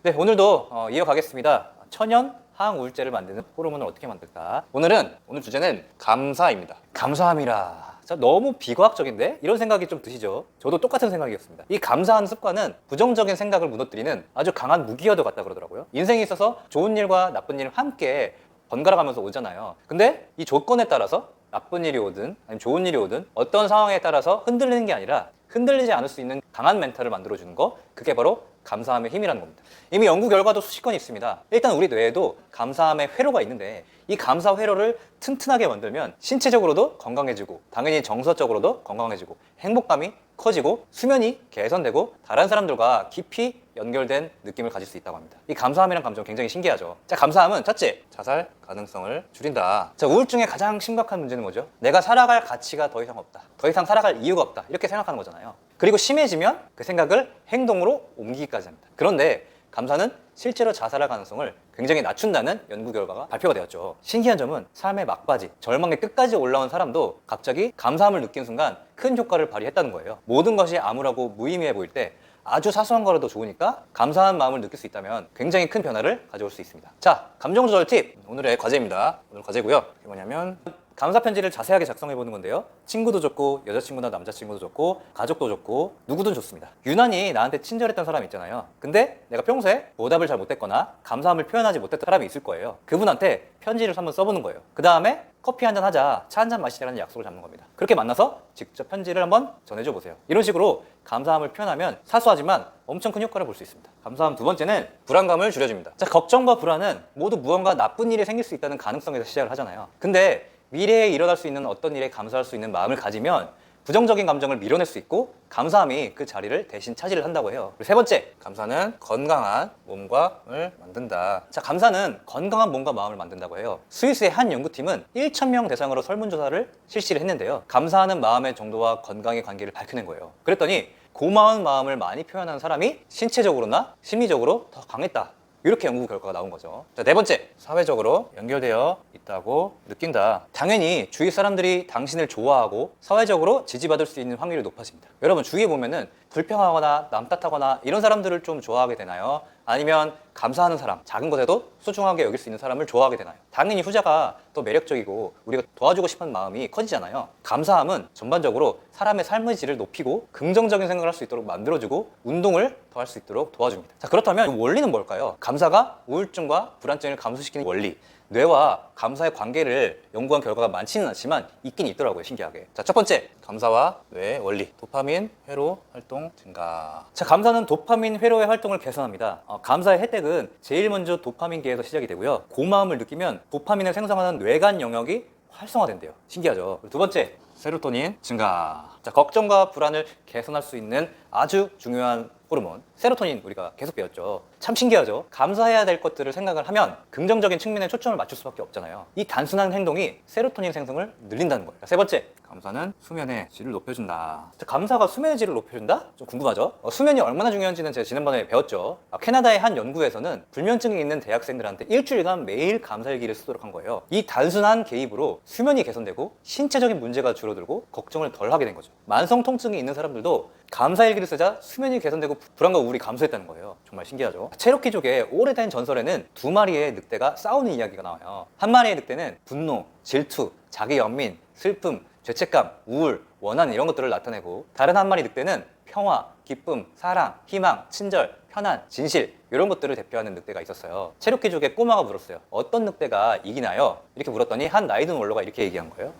네, 오늘도 이어가겠습니다. 천연 항우울제를 만드는 호르몬을 어떻게 만들까? 오늘 주제는 감사입니다. 감사함이라. 너무 비과학적인데? 이런 생각이 좀 드시죠? 저도 똑같은 생각이었습니다. 이 감사하는 습관은 부정적인 생각을 무너뜨리는 아주 강한 무기와도 같다 그러더라고요. 인생에 있어서 좋은 일과 나쁜 일을 함께 번갈아 가면서 오잖아요. 근데 이 조건에 따라서 나쁜 일이 오든 아니면 좋은 일이 오든 어떤 상황에 따라서 흔들리는 게 아니라 흔들리지 않을 수 있는 강한 멘탈을 만들어주는 거, 그게 바로 감사함의 힘이라는 겁니다. 이미 연구 결과도 수십 건이 있습니다. 일단 우리 뇌에도 감사함의 회로가 있는데 이 감사 회로를 튼튼하게 만들면 신체적으로도 건강해지고 당연히 정서적으로도 건강해지고 행복감이 커지고 수면이 개선되고 다른 사람들과 깊이 연결된 느낌을 가질 수 있다고 합니다. 이 감사함이란 감정 굉장히 신기하죠. 자, 감사함은 첫째, 자살 가능성을 줄인다. 자, 우울증의 가장 심각한 문제는 뭐죠? 내가 살아갈 가치가 더 이상 없다. 더 이상 살아갈 이유가 없다. 이렇게 생각하는 거잖아요. 그리고 심해지면 그 생각을 행동으로 옮기기까지 합니다. 그런데 감사는 실제로 자살할 가능성을 굉장히 낮춘다는 연구 결과가 발표가 되었죠. 신기한 점은 삶의 막바지, 절망의 끝까지 올라온 사람도 갑자기 감사함을 느낀 순간 큰 효과를 발휘했다는 거예요. 모든 것이 암울하고 무의미해 보일 때 아주 사소한 거라도 좋으니까 감사한 마음을 느낄 수 있다면 굉장히 큰 변화를 가져올 수 있습니다. 자, 감정 조절 팁! 오늘의 과제입니다. 오늘 과제고요. 이게 뭐냐면 감사 편지를 자세하게 작성해 보는 건데요. 친구도 좋고 여자친구나 남자친구도 좋고 가족도 좋고 누구든 좋습니다. 유난히 나한테 친절했던 사람이 있잖아요. 근데 내가 평소에 보답을 잘 못했거나 감사함을 표현하지 못했던 사람이 있을 거예요. 그분한테 편지를 한번 써보는 거예요. 그 다음에 커피 한잔 하자, 차 한잔 마시자라는 약속을 잡는 겁니다. 그렇게 만나서 직접 편지를 한번 전해줘 보세요. 이런 식으로 감사함을 표현하면 사소하지만 엄청 큰 효과를 볼 수 있습니다. 감사함 두 번째는 불안감을 줄여줍니다. 자, 걱정과 불안은 모두 무언가 나쁜 일이 생길 수 있다는 가능성에서 시작을 하잖아요. 근데 미래에 일어날 수 있는 어떤 일에 감사할 수 있는 마음을 가지면 부정적인 감정을 밀어낼 수 있고 감사함이 그 자리를 대신 차지를 한다고 해요. 그리고 세 번째, 감사는 건강한 몸과 마음을 만든다. 자, 감사는 건강한 몸과 마음을 만든다고 해요. 스위스의 한 연구팀은 1,000명 대상으로 설문조사를 실시를 했는데요. 감사하는 마음의 정도와 건강의 관계를 밝혀낸 거예요. 그랬더니 고마운 마음을 많이 표현하는 사람이 신체적으로나 심리적으로 더 강했다. 이렇게 연구 결과가 나온 거죠. 자, 네 번째, 사회적으로 연결되어 있다고 느낀다. 당연히 주위 사람들이 당신을 좋아하고 사회적으로 지지받을 수 있는 확률이 높아집니다. 여러분 주위에 보면은 불평하거나 남 탓하거나 이런 사람들을 좀 좋아하게 되나요? 아니면 감사하는 사람, 작은 것에도 소중하게 여길 수 있는 사람을 좋아하게 되나요? 당연히 후자가 더 매력적이고 우리가 도와주고 싶은 마음이 커지잖아요. 감사함은 전반적으로 사람의 삶의 질을 높이고 긍정적인 생각을 할 수 있도록 만들어주고 운동을 더 할 수 있도록 도와줍니다. 자, 그렇다면 이 원리는 뭘까요? 감사가 우울증과 불안증을 감소시키는 원리, 뇌와 감사의 관계를 연구한 결과가 많지는 않지만 있긴 있더라고요, 신기하게. 자, 첫 번째, 감사와 뇌의 원리, 도파민 회로 활동 증가. 자, 감사는 도파민 회로의 활동을 개선합니다. 감사의 혜택은 제일 먼저 도파민계에서 시작이 되고요. 고마움을 느끼면 도파민을 생성하는 뇌간 영역이 활성화된대요. 신기하죠? 두 번째, 세로토닌 증가. 자, 걱정과 불안을 개선할 수 있는 아주 중요한 호르몬 세로토닌, 우리가 계속 배웠죠. 참 신기하죠. 감사해야 될 것들을 생각을 하면 긍정적인 측면에 초점을 맞출 수밖에 없잖아요. 이 단순한 행동이 세로토닌 생성을 늘린다는 거예요. 세 번째, 감사는 수면의 질을 높여준다. 자, 감사가 수면의 질을 높여준다? 좀 궁금하죠? 수면이 얼마나 중요한지는 제가 지난번에 배웠죠. 캐나다의 한 연구에서는 불면증이 있는 대학생들한테 일주일간 매일 감사일기를 쓰도록 한 거예요. 이 단순한 개입으로 수면이 개선되고 신체적인 문제가 줄어들고 걱정을 덜 하게 된 거죠. 만성 통증이 있는 사람들도 감사일기를 쓰자 수면이 개선되고 불안과 우울이 감소했다는 거예요. 정말 신기하죠. 체로키족의 오래된 전설에는 두 마리의 늑대가 싸우는 이야기가 나와요. 한 마리의 늑대는 분노, 질투, 자기 연민, 슬픔, 죄책감, 우울, 원한 이런 것들을 나타내고 다른 한 마리 늑대는 평화, 기쁨, 사랑, 희망, 친절, 편안, 진실 이런 것들을 대표하는 늑대가 있었어요. 체로키족의 꼬마가 물었어요. 어떤 늑대가 이기나요? 이렇게 물었더니 한 나이 든 원로가 이렇게 얘기한 거예요.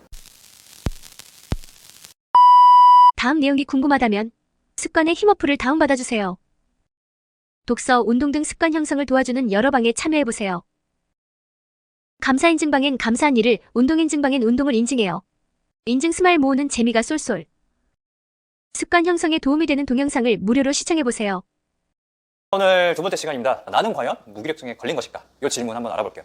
다음 내용이 궁금하다면 습관의 힘어플을 다운받아주세요. 독서, 운동 등 습관 형성을 도와주는 여러 방에 참여해보세요. 감사 인증방엔 감사한 일을, 운동 인증방엔 운동을 인증해요. 인증 스마일 모으는 재미가 쏠쏠. 습관 형성에 도움이 되는 동영상을 무료로 시청해보세요. 오늘 두 번째 시간입니다. 나는 과연 무기력증에 걸린 것일까? 이 질문 한번 알아볼게요.